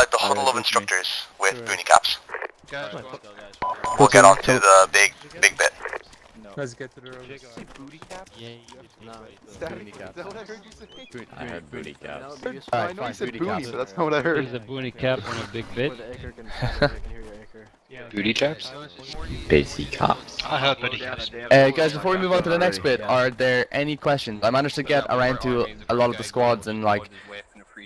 like the huddle of instructors with boonie caps. Guys, We'll get on to the big bit. Let's get to the road. Booty caps? Yeah, No, booty caps. Is that what I heard you say? I heard booty caps. I know you said booty, but that's not what I heard. There's a booty cap on a big bit. Booty caps? Basic caps. I heard booty caps. Guys, before we move on to the next bit, are there any questions? I managed to get around to a lot of the squads and like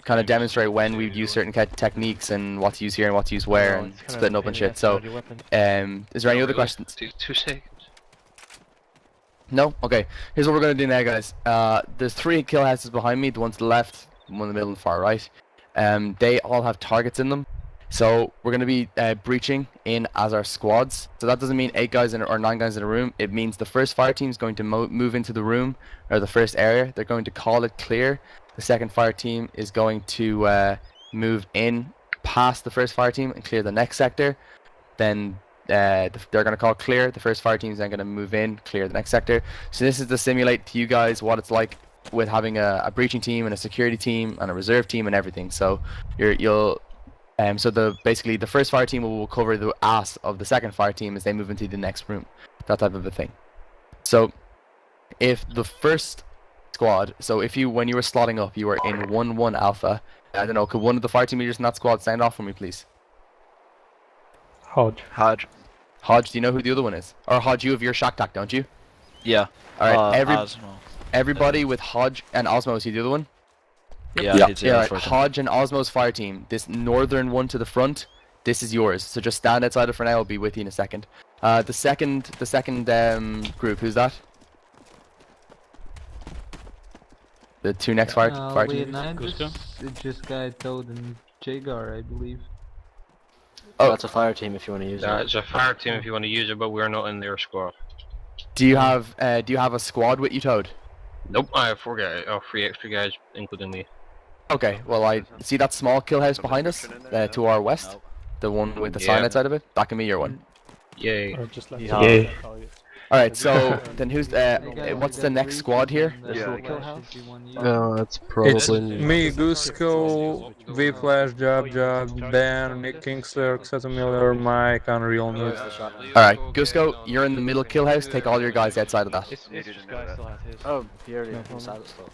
kind of demonstrate when we'd use certain techniques and what to use here and what to use where and splitting up and shit. So, is there any other questions? 2 seconds. No? Okay. Here's what we're gonna do now, guys. There's 3 kill houses behind me. The one to the left, one in the middle, and far right. They all have targets in them. So we're gonna be breaching in as our squads. So that doesn't mean 8 guys or 9 guys in a room. It means the first fire team is going to move into the room or the first area. They're going to call it clear. The second fire team is going to move in past the first fire team and clear the next sector. Then they're going to call clear. The first fire team is then going to move in, clear the next sector. So this is to simulate to you guys what it's like with having a breaching team and a security team and a reserve team and everything. So basically the first fire team will cover the ass of the second fire team as they move into the next room, that type of a thing. So if the first squad, so if you, when you were slotting up, you were in 1-1 alpha, I don't know, could one of the fire team leaders in that squad stand off for me, please? Hodge. Hodge, do you know who the other one is? Or Hodge, you have your shock tack, don't you? Yeah. Alright, everybody with Hodge and Osmo, is he the other one? Yeah, right. Hodge and Osmo's fire team, this northern one to the front, this is yours. So just stand outside it for now, I'll be with you in a second. The second group, who's that? The 2 next fire teams? Just guy Toad and Jagar, I believe. Oh, that's a fire team if you want to use it. It's a fire team if you want to use it, but we're not in their squad. Do you have a squad with you, Toad? Nope, I have 3 extra guys, including me. Okay, well I see that small kill house behind us, to our west, the one with the sign outside of it. That can be your one. Yay. Yay. Alright, so then who's what's the next squad here? It's probably me, Gusko, V-Flash, Job, Ben, Nick Kingsler, Xeto Miller, Mike, Unreal Noob. Alright, Gusko, you're in the middle kill house, take all your guys outside of that. Oh, he already inside it still.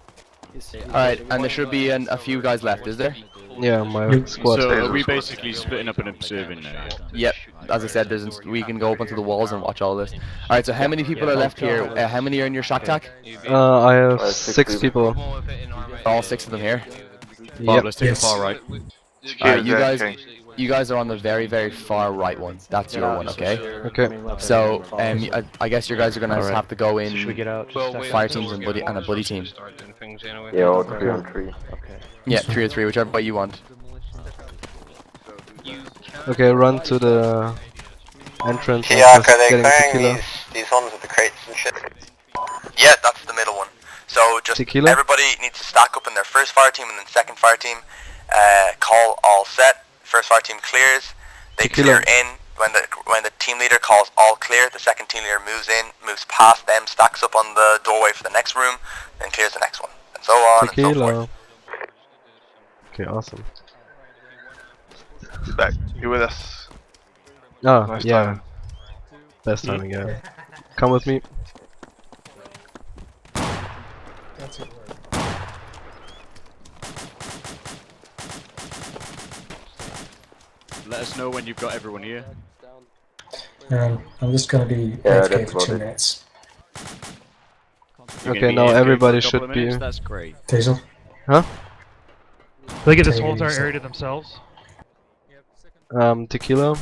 Alright, and there should be a few guys left, is there? Yeah, my squad. So are we basically splitting up and observing now? Yep, as I said, we can go up onto the walls and watch all this. Alright, so how many people are left here? How many are in your shock tack? I have 6 people. All 6 of them here? Bob, let's take the far right. Alright, you guys are on the very, very far right one. That's your one, okay? Okay. So, I guess you guys are gonna have to go in fire teams and a buddy team. Yeah, all 3 on 3. Okay. Yeah, 3 or 3, whichever way you want. Okay, run to the entrance. Yeah, are they clearing these ones with the crates and shit? Yeah, that's the middle one. So just everybody needs to stack up in their first fire team and then second fire team. Call all set. First fire team clears. They clear in. When the team leader calls all clear, the second team leader moves in, moves past them, stacks up on the doorway for the next room, then clears the next one, and so on and so forth. Okay, awesome. Back, you with us? Oh, nice yeah. Time. Best time again. Come with me. That's it. Let us know when you've got everyone here. I'm just gonna be AFK for 2 minutes. Okay, now everybody should be. That's great. Tazel? Huh? They get this whole entire area to themselves. Tequila,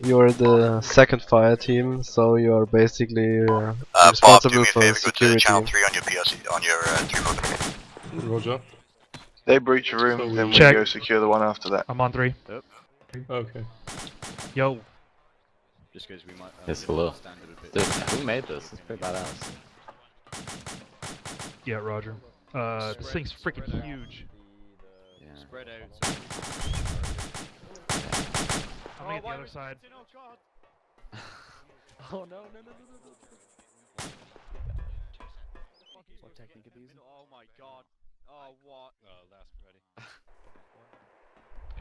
you're the second fire team, so you're basically Bob, do me responsible a for favor, go to security. channel 3 on your PLC, on your 3 Roger. They breach a room, then we go secure the one after that. I'm on 3. Yep. Okay. Yo. Just because we might. Yes, hello. Dude, who made this? It's pretty badass. Yeah, Roger. This thing's freaking huge. Yeah. Spread out. I'm gonna get the other side. Oh no. What technique are these? Oh my god. Oh what? Oh, that's ready.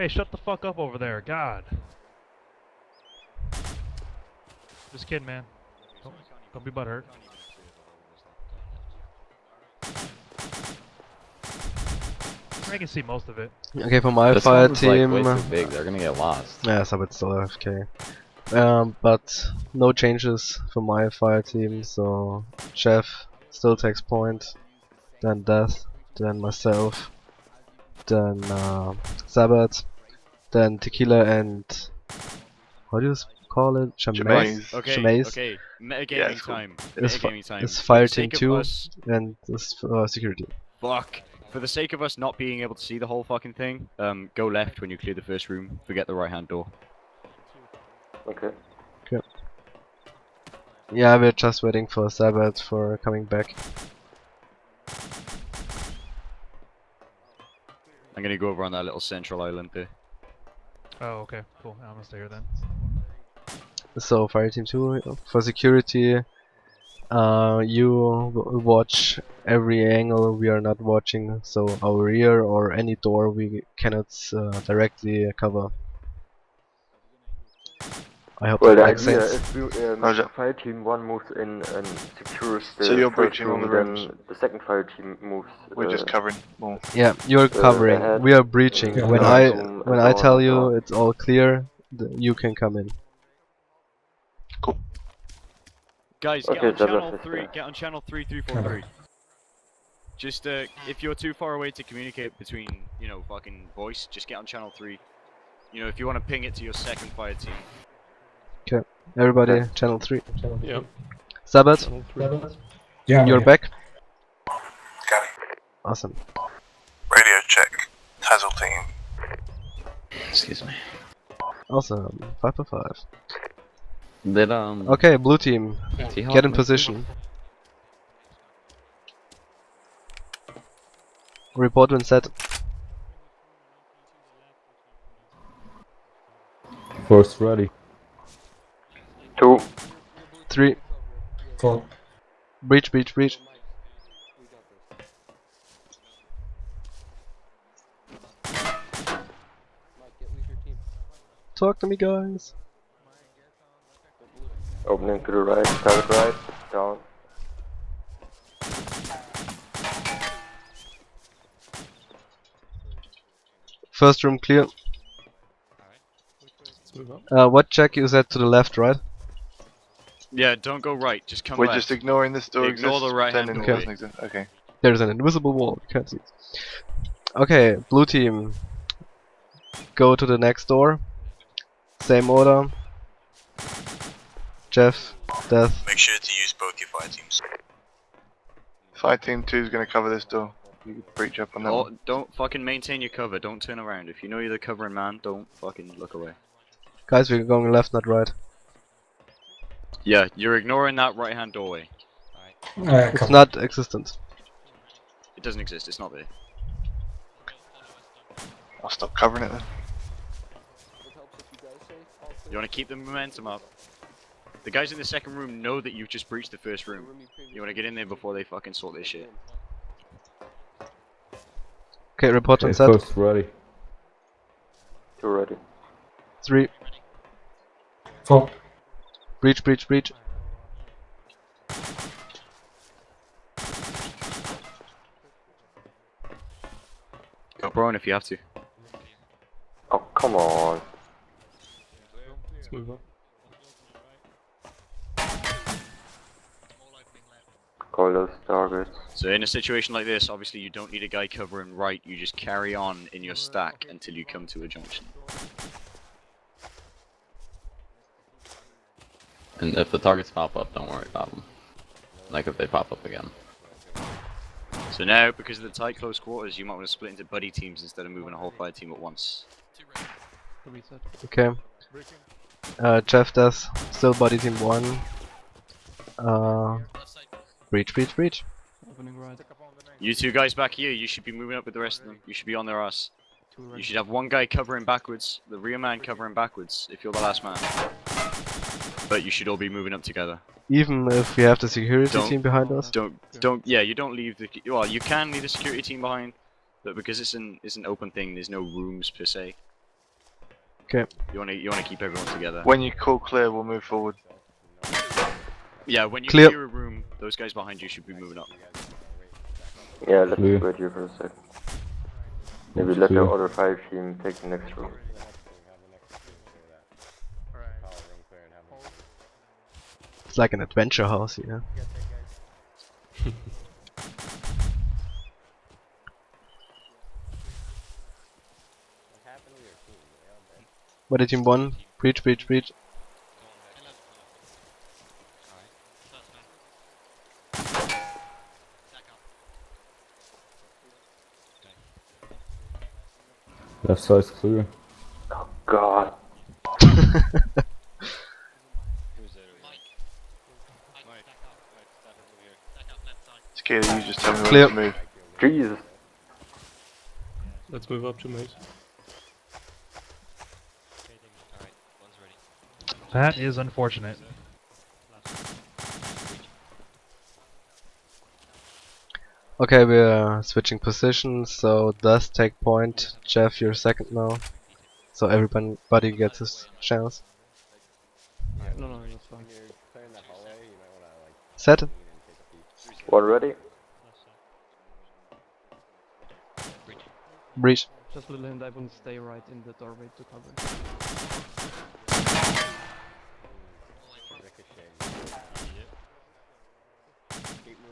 Hey, shut the fuck up over there, God. Just kidding, man. Don't be butthurt. I can see most of it. Okay, for my This fire one's team. like way too big. They're gonna get lost. Yeah, Sabbath's still AFK. But no changes for my fire team. So Jeff still takes point, then Death, then myself, then Sabbath, then Tequila and what do you call it? Chamaze. Okay, Chamaze. okay. Metagaming Yeah, it's cool. time. It's Metagaming time. It's For fire the team sake of 2 us- and this security. Fuck. For the sake of us not being able to see the whole fucking thing, go left when you clear the first room. Forget the right-hand door. Okay. Yeah, we're just waiting for Sabbath for coming back. I'm gonna go over on that little central island there. Oh, okay, cool. I'm gonna stay here then. So fire team 2 for security. You watch every angle we are not watching, so our rear or any door we cannot directly cover. I hope Well, that the makes idea sense. is fire team 1 moves in and secures the So you're first breaching all room, the rooms? then the second fire team moves. We're just covering more. Yeah, you're covering. ahead. We are breaching. Yeah. When Yeah. I Room when and I door tell and you door. it's all clear, you can come in. Guys, Okay, get on so channel that's 3. it. Get on channel 3343. Just if you're too far away to communicate between, you know, fucking voice, just get on channel 3. You know, if you want to ping it to your second fire team. Okay, everybody, channel 3. Yep. Sabbath, Yeah. you're back. Got it. Awesome. Radio check. Hazel team. Excuse me. Awesome. 5 for 5. Did Okay, blue team, T-Hawk get in make- position. Report when set. First ready. 2. 3. 4. Breach, breach, breach. Talk to me, guys. Opening to the right, target right, down. First room clear. What check is that to the left, right? Yeah, don't go right, just come We're left. just ignoring this door Ignore exists, the right-hand pretending door. it doesn't exist. Okay. There's an invisible wall, you can't see it. Okay, blue team. Go to the next door. Same order. Jeff, Death. Make sure to use both your fire teams. Fire team 2 is going to cover this door. You can breach up on that Oh, one. don't fucking maintain your cover, don't turn around. If you know you're the covering man, don't fucking look away. Guys, we're going left, not right. Yeah, you're ignoring that right-hand doorway. It's not existent. It doesn't exist, it's not there. I'll stop covering it then. You want to keep the momentum up. The guys in the second room know that you've just breached the first room. You want to get in there before they fucking sort their shit. Okay, report on set. First ready. 2 ready. 3. 4. Breach, breach, breach. Go Brian if you have to. Oh, come on. Call those targets. So in a situation like this, obviously you don't need a guy covering right, you just carry on in your stack until you come to a junction. And if the targets pop up, don't worry about them. Like if they pop up again. So now, because of the tight close quarters, you might want to split into buddy teams instead of moving a whole fire team at once. Okay. Jeff does still body team 1. Breach, breach, breach. You two guys back here, you should be moving up with the rest of them. You should be on their ass. You should have one guy covering backwards, the rear man covering backwards, if you're the last man. But you should all be moving up together. Even if we have the security team behind us? Yeah, you don't leave the, well, you can leave the security team behind, but because it's an open thing, there's no rooms per se. Okay. You wanna keep everyone together. When you call clear, we'll move forward. Yeah, when you Clear. clear a room, those guys behind you should be moving up. Yeah, let's wait here for a sec. Maybe let the other 5 team take the next room. It's like an adventure house here. What did team 1? Breach, breach, breach. Left side's clear. Oh god. Scaly, you just tell me Clear. when to move. Jesus. Let's move up to mate. That is unfortunate. Okay, we're switching positions, so Dust take point. Jeff, you're second now. So everybody gets his chance. No, it's fine. Set? One ready? Breach. Just little hint, I wouldn't stay right in the doorway to cover.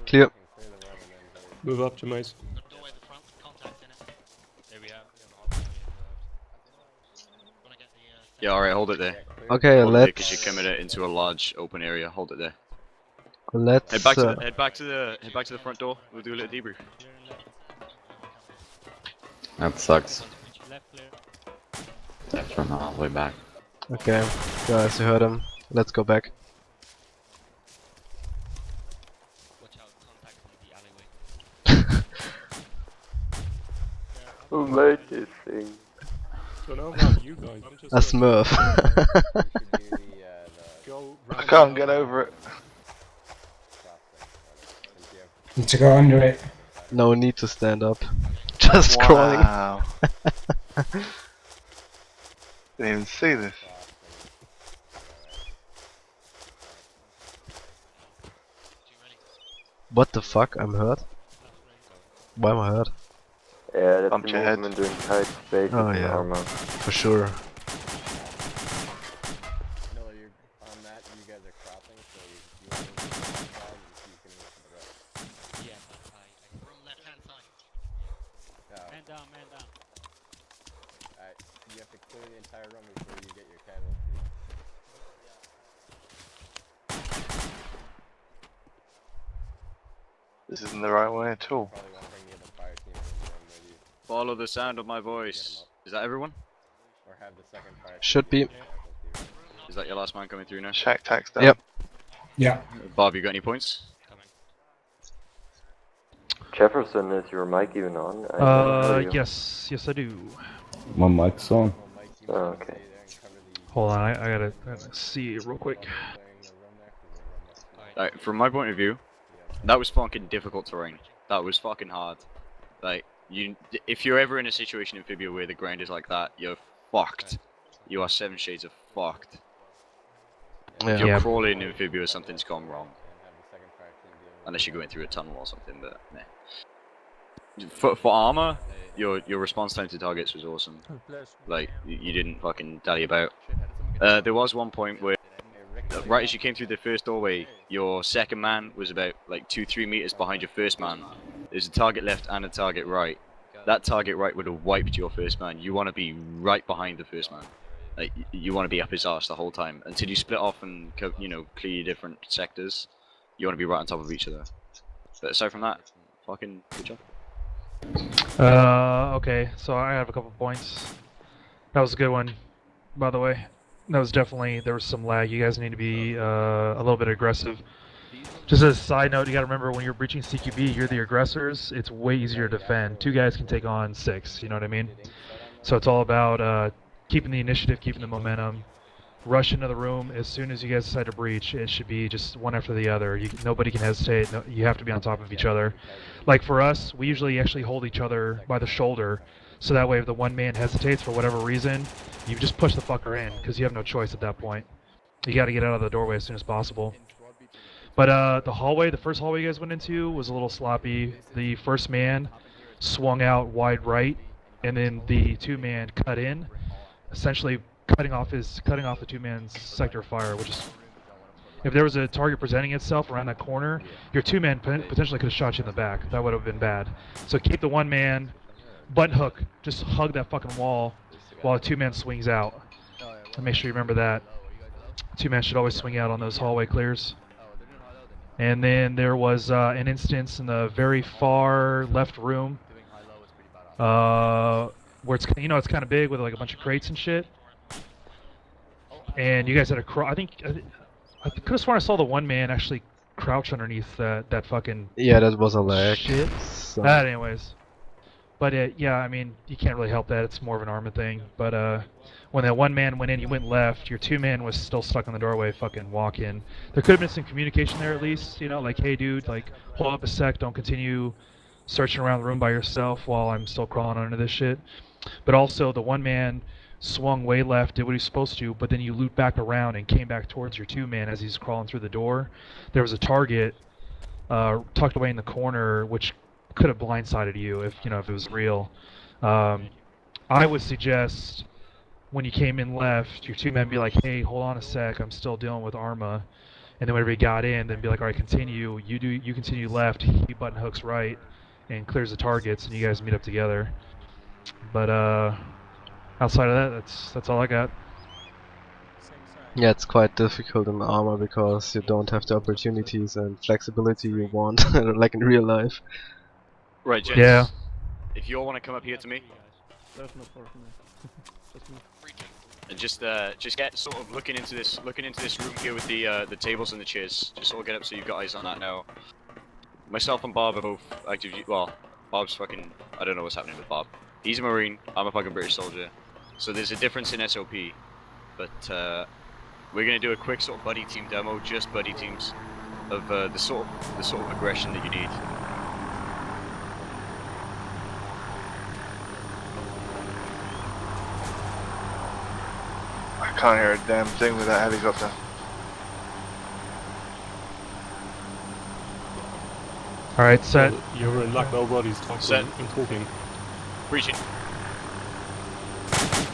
Clear. Move up to mate. Yeah, alright, hold it there. Okay, Hold it there, because let's you're coming into a large open area. Hold it there. let's Head back to the front door. We'll do a little debrief. That sucks. That's from all the way back. okay, guys, you heard him. Let's go back. Who made this thing? So now about you guys. I'm just A Smurf. I can't get over it. Need to go under it. No need to stand up. Just crawling. Wow. Didn't even see this. What the fuck? I'm hurt? Why am I hurt? Yeah, that's Bump the your head. movement doing tight spaces Oh, in yeah. Arma. For sure. No, you're on that. You guys are cropping, so you want to move to the side and you can move to the right. Yeah, from left hand side. Oh. Man down, man down. Alright, you have to clear the entire room before you get your casualty. This isn't the right way at all. Probably won't bring the other fire team in the room with you. Follow the sound of my voice. Is that everyone? Or have the second fire team Should be. Is that your last man coming through now? Shack tax down. Yep. Yeah. Bob, you got any points? Jefferson, is your mic even on? I can't hear you. Yes, I do. My mic's on. Oh, okay. Hold on, I gotta see real quick. Alright, from my point of view, that was fucking difficult terrain. That was fucking hard. Like, if you're ever in a situation in Amphibia where the ground is like that, you're fucked. You are 7 shades of fucked. If you're crawling in Amphibia, something's gone wrong. Unless you're going through a tunnel or something, but meh. For Arma, your response time to targets was awesome. Like, you didn't fucking dally about. There was one point where, right as you came through the first doorway, your second man was about like 2-3 meters behind your first man. There's a target left and a target right. That target right would have wiped your first man. You want to be right behind the first man. Like, you want to be up his arse the whole time until you split off and clear your different sectors. You want to be right on top of each other. But aside from that, fucking good job. Okay, so I have a couple points. That was a good one, by the way. That was definitely, there was some lag. You guys need to be a little bit aggressive. Just as a side note, you gotta remember when you're breaching CQB, you're the aggressors, it's way easier to defend. 2 guys can take on 6, you know what I mean? So it's all about keeping the initiative, keeping the momentum. Rush into the room as soon as you guys decide to breach. It should be just one after the other. Nobody can hesitate. No, you have to be on top of each other. Like for us, we usually actually hold each other by the shoulder. So that way if the one man hesitates for whatever reason, you just push the fucker in, because you have no choice at that point. You gotta get out of the doorway as soon as possible. But the hallway, the first hallway you guys went into was a little sloppy. The first man swung out wide right, and then the two-man cut in, essentially cutting off the two-man's sector of fire, which is, if there was a target presenting itself around that corner, your two-man potentially could have shot you in the back. That would have been bad. So keep the one man, button hook, just hug that fucking wall while the two-man swings out. And make sure you remember that. Two-man should always swing out on those hallway clears. And then there was an instance in the very far left room where it's, you know, it's kind of big with like a bunch of crates and shit. And you guys had a I could have sworn I saw the one man actually crouch underneath that fucking. Yeah, that was a lag. Shit. So. Anyways, but yeah, I mean, you can't really help that. It's more of an Arma thing. But when that one man went in, you went left. Your two man was still stuck in the doorway. Fucking walk in. There could have been some communication there at least. You know, like, hey, dude, like, hold up a sec. Don't continue searching around the room by yourself while I'm still crawling under this shit. But also, the one man swung way left, did what he's supposed to, but then you loop back around and came back towards your two man as he's crawling through the door. There was a target tucked away in the corner, which could have blindsided you if it was real. I would suggest when you came in left, your two men be like, hey, hold on a sec, I'm still dealing with Arma. And then whenever he got in, then be like, all right, continue. You continue left, he button hooks right, and clears the targets, and you guys meet up together. But outside of that, that's all I got. Yeah, it's quite difficult in Arma because you don't have the opportunities and flexibility you want, like in real life. Right, gents. Yeah. If you all want to come up here to me, and just get sort of looking into this room here with the tables and the chairs. Just all get up so you've got eyes on that now. Myself and Bob are both active. Well, Bob's fucking. I don't know what's happening with Bob. He's a Marine. I'm a fucking British soldier. So there's a difference in SOP, but we're gonna do a quick sort of buddy team demo, just buddy teams, of the sort of aggression that you need. I can't hear a damn thing with that helicopter. All right, set. You're in luck. Nobody's talking. Set. And talking. Breaching.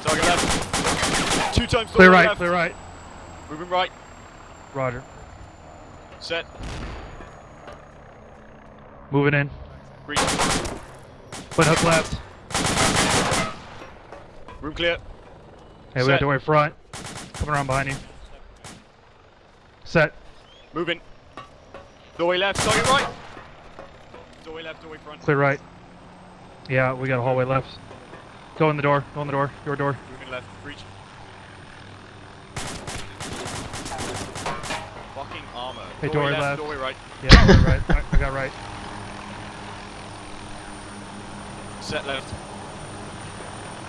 Target left. 2 times. Clear right. Left. Clear right. Moving right. Roger. Set. Moving in. Breaching. Button hook left. Room clear. Hey, we got doorway front. Coming around behind you. Set. Moving. Doorway left. Target right. Doorway left. Doorway front. Clear right. Yeah, we got a hallway left. Go in the door. Go in the door. Your door. Moving left. Breach. Fucking armor. Hey, doorway left. Doorway right. Yeah, doorway right. I got right. Set left.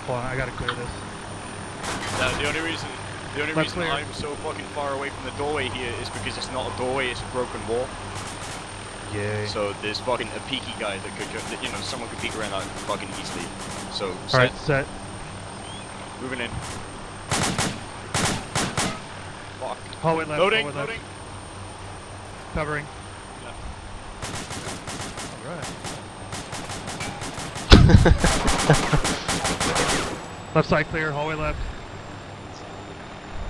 Hold on, I gotta clear this. The only reason I'm so fucking far away from the doorway here is because it's not a doorway, it's a broken wall. Yeah. So there's fucking a peeky guy that could, someone could peek around that fucking easily. So all right, set. Moving in. Fuck. Hallway left. Loading. Hallway left. Loading. Covering. Left. Alright. Left side clear, hallway left.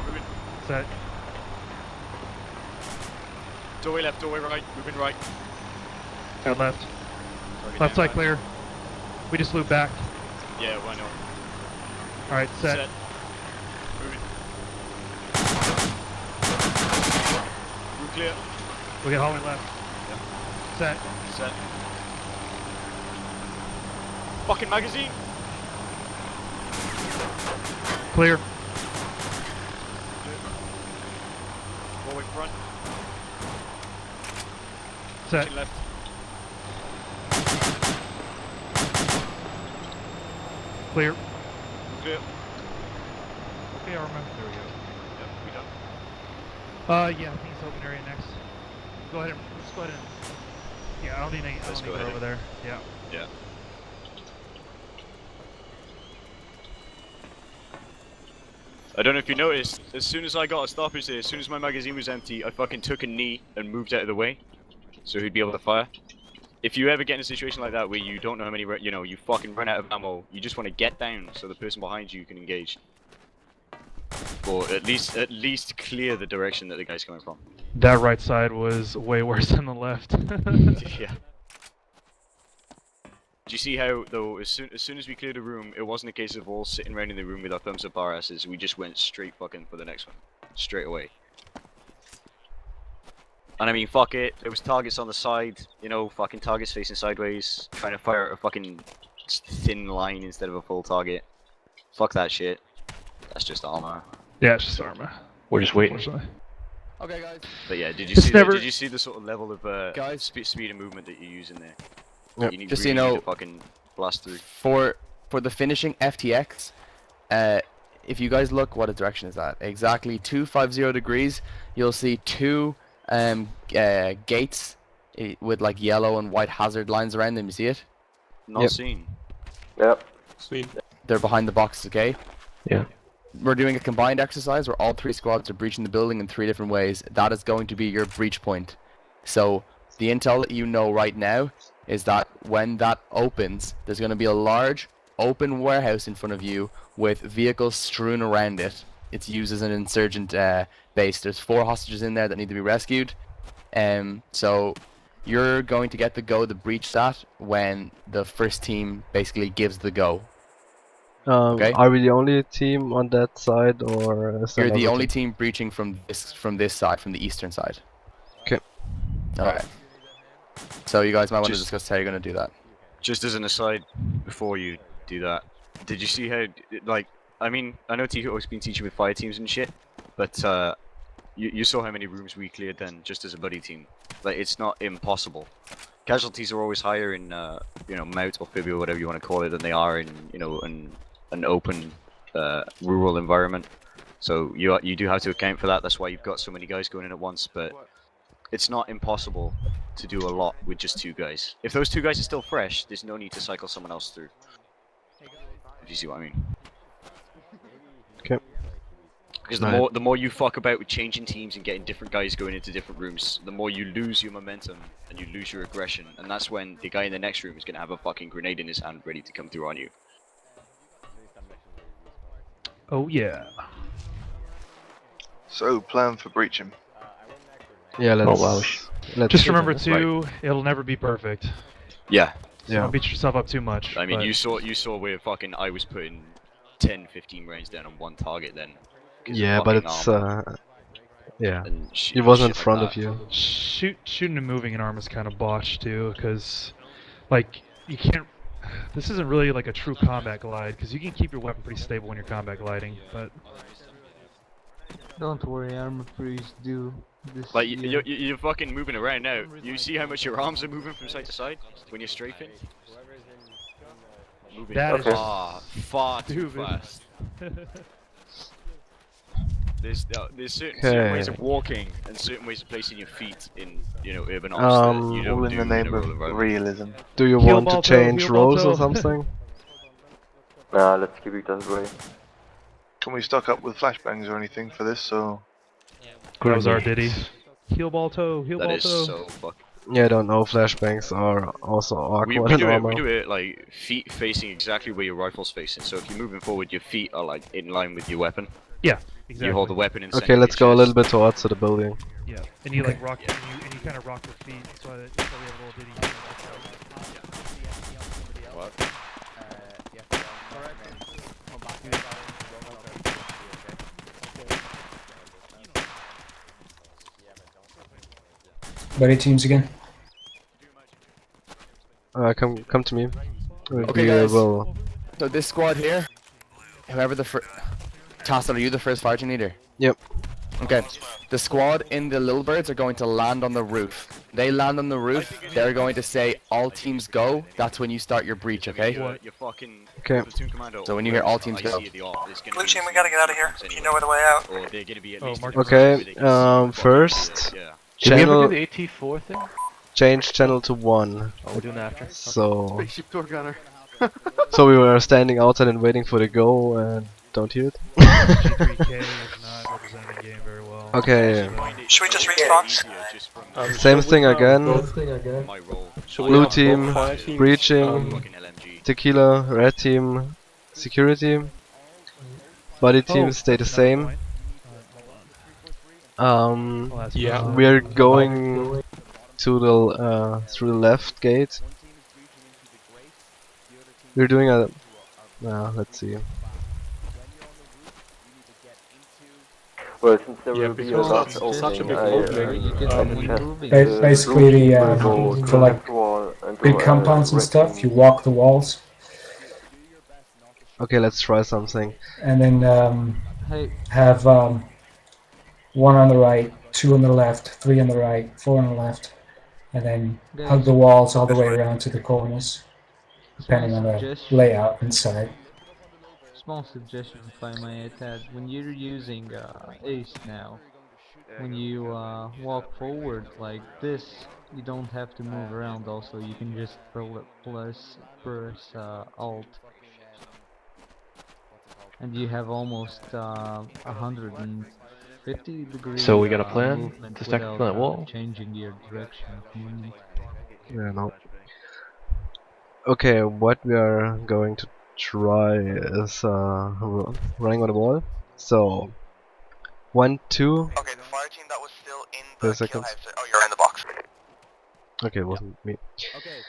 Moving. Set. Doorway left, doorway right, moving right. Turn left. Left side clear. We just loop back. Yeah, why not? Alright, set. Moving. Room clear. We got hallway left. Yep. Set. Set. Fucking magazine. Clear. Doorway front. Set. Kitchen left. Clear. Clear. Okay, I remember. There we go. Yep, we done. Yeah, I think it's open area next. Go ahead and let's go ahead and. Yeah, I don't need any. Let's go over ahead. there. Yeah. Yeah. I don't know if you noticed, as soon as I got a stoppage there, as soon as my magazine was empty, I fucking took a knee and moved out of the way, so he'd be able to fire. If you ever get in a situation like that where you don't know how many, you know, you fucking run out of ammo, you just want to get down so the person behind you can engage. Or at least clear the direction that the guy's coming from. That right side was way worse than the left. Yeah. Do you see how, though, as soon as we cleared the room, it wasn't a case of all sitting around in the room with our thumbs up our asses, we just went straight fucking for the next one. Straight away. And I mean, fuck it, there was targets on the side, you know, fucking targets facing sideways, trying to fire a fucking thin line instead of a full target. Fuck that shit. That's just Arma. Yeah, it's just Arma. We're just waiting. Okay, guys. But yeah, did you It's see never- did you see the sort of level of speed and movement that you use in there? Yep. You need Just so really you need know, to fucking blast through. For the finishing FTX, if you guys look, what direction is that? Exactly 250 degrees. You'll see two gates with like yellow and white hazard lines around them. You see it? Not seen. Yep. Sweet. They're behind the boxes. Okay. Yeah. We're doing a combined exercise where all three squads are breaching the building in 3 different ways. That is going to be your breach point. So the intel that you know right now is that when that opens, there's going to be a large open warehouse in front of you with vehicles strewn around it. It's used as an insurgent base. There's 4 hostages in there that need to be rescued. So you're going to get the go to breach that when the first team basically gives the go. Okay. Are we the only team on that side, or is there You're the another only team breaching from this side, from the eastern side. Okay. Alright. So you guys might want to Just- discuss how you're going to do that. Just as an aside, before you do that, did you see how, like, I mean, I know Tito's been teaching with fire teams and shit, but you saw how many rooms we cleared then, just as a buddy team. Like, it's not impossible. Casualties are always higher in, you know, Mout or Fibby or whatever you want to call it, than they are in, you know, an open, rural environment. So you do have to account for that. That's why you've got so many guys going in at once. But it's not impossible to do a lot with just 2 guys. If those 2 guys are still fresh, there's no need to cycle someone else through. If you see what I mean. Okay. Because Right. the more you fuck about with changing teams and getting different guys going into different rooms, the more you lose your momentum and you lose your aggression, and that's when the guy in the next room is gonna have a fucking grenade in his hand ready to come through on you. Oh yeah. So, plan for breaching. Yeah, let's. wow. Let's Just do remember that. too, it'll never be perfect. Yeah. So Yeah. don't beat yourself up too much. I mean, but- you saw where fucking I was putting 10, 15 rounds down on one target then. 'Cause of Yeah, but fucking it's armor yeah. and He wasn't in shit like front that. of you. Shooting and moving an arm is kind of botched too, because like you can't. This isn't really like a true combat glide, because you can keep your weapon pretty stable when you're combat gliding, but Don't worry, Arma2 do this. Like, you're fucking moving around now. You see how much your arms are moving from side to side when you're strafing? Moving That is far too stupid. fast. There's certain ways of walking and certain ways of placing your feet in, you know, urban ops that you don't All in do the in name a rural of environment. realism. Do you Heel want to Balto, change heel roles or Balto. something? Nah, let's keep it that way. Can we stock up with flashbangs or anything for this, or...? that was our ditty. Heel ball toe, heel That ball is toe. so fucking... Yeah, I don't know. Flashbangs are also awkward We in do it. armor. We do it like feet facing exactly where your rifle's facing. So if you're moving forward, your feet are like in line with your weapon. Yeah, exactly. You hold the weapon in. Okay, let's go a little bit towards the building. Yeah, and you like rock, and you kind of rock your feet. That's why we have a little ditty. What? Buddy teams again. Come to me. Okay, We guys. will. So this squad here, whoever the first... Tassan, are you the first fire team leader? Yep. Okay. The squad in the Little Birds are going to land on the roof. They land on the roof, they're going to say, all teams go, that's when you start your breach, okay? Your fucking Okay. platoon commando So when you hear all teams I go. see the op, there's gonna Blue be team, we gotta get out of here. anyway. You know where the way out. Or they're gonna be at Oh, least Mark- in a position where Okay. they can see you fucking First, do it, yeah. Did we ever channel do the AT4 thing? change channel to 1. Oh, we're doing that after. So Spaceship door gunner. so we were standing outside and waiting for the go, and don't hear it. G3K is not representing the game very well. Okay. Should we just respawn? Same thing again. My role. Blue team breaching. Tequila. Red team security. Body teams stay the same. We're going to the through the left gate. We're doing a let's see. Well, since there will be a lot of such a big Basically, for like big compounds and stuff, you walk the walls. Okay, let's try something. And then have 1 on the right, 2 on the left, 3 on the right, 4 on the left, and then hug the walls all the way around to the corners, depending on the layout inside. Small suggestion, if I may add, when you're using Ace now, when you walk forward like this, you don't have to move around. Also, you can just press Alt, and you have almost 150 degrees. So we got a plan movement to stack up that wall? Changing your direction. Yeah, no. Okay, what we are going to try is running on the wall. So 1, 2. Okay, the fire team that was still in the 30 seconds. Oh, you're in the box. Okay, it wasn't me. Okay.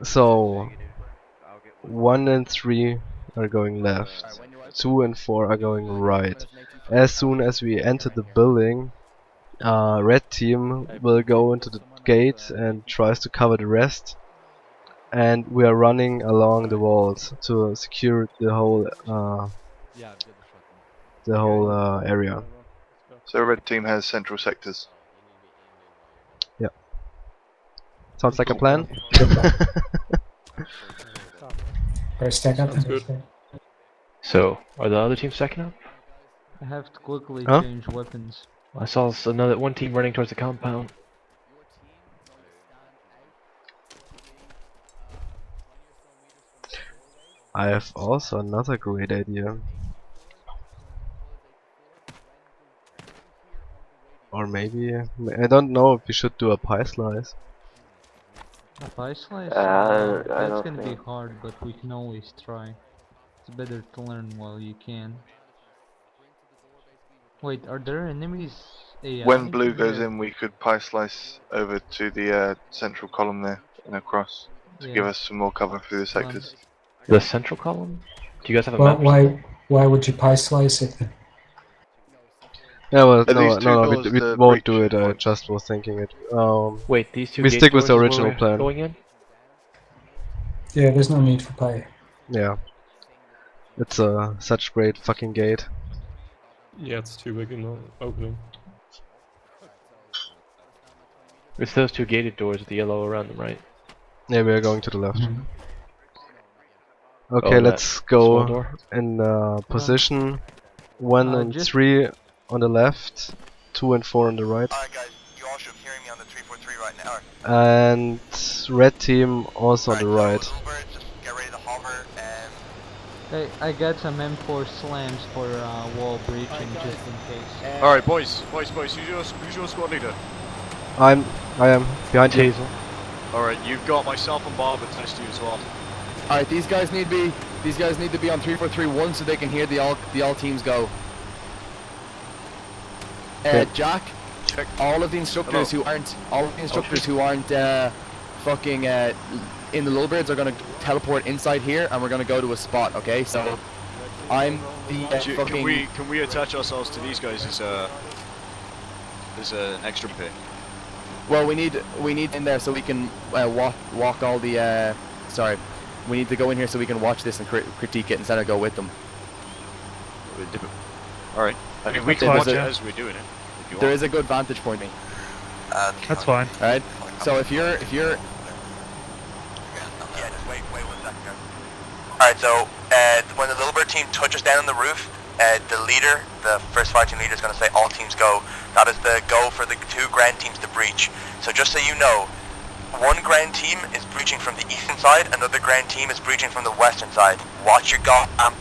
So 1 and 3 are going left. 2 and 4 are going right. As soon as we enter the building, red team will go into the gate and tries to cover the rest. And we are running along the walls to secure the whole area. So red team has central sectors. Yeah. Sounds like a plan. Stack up. So, are the other teams stacking up? I have to quickly Huh? change weapons. I saw another one team running towards the compound. I have also another great idea. Or maybe I don't know if we should do a pie slice. A pie slice? I that's don't gonna be think. hard, but we can always try. It's better to learn while you can. Wait, are there enemies? When blue goes in, we could pie slice over to the central column there and across to give us some more cover through the sectors. The central column? Do you guys have a Well, map? why would you pie slice it then? Yeah, well, Are these two no, doors we the won't do breach it. I points? just was thinking it. Wait, these two we gate stick with the doors is where original we're plan. going in? Yeah, there's no need for pie. Yeah. It's such great fucking gate. Yeah, it's too big in the opening. It's those two gated doors with the yellow around them, right? Yeah, we are going to the left. Mhm. Okay, Oh, let's small go door? in position 1 and 3 on the left, 2 and 4 on the right. Alright guys, you all should be hearing me on the 343 right now. And red team also on the right. So little birds, just get ready to hover and Hey, I got some M4 slams for wall breaching just in case. Alright, boys, who's your squad leader? I am behind you. Alright, you've got myself and Bob attached to you as well. Alright, these guys need to be on 3431 so they can hear the all teams go. Jack, Check. all of the instructors who aren't fucking in the little birds are gonna teleport inside here, and we're gonna go to a spot. Okay, so I'm the fucking. Can we attach ourselves to these guys as an extra pay? Well, we need in there so we can walk all the. Sorry, we need to go in here so we can watch this and critique it instead of go with them. Alright. I mean, we can watch it as we're doing it. If you There want. is a good vantage point. That's fine. Alright. So if you're yeah, just wait 1 second. Alright, so when the little bird team touches down on the roof, the leader, the first fire team leader, is going to say all teams go. That is the go for the 2 ground teams to breach. So just so you know, one ground team is breaching from the eastern side, another ground team is breaching from the western side. Watch your goddamn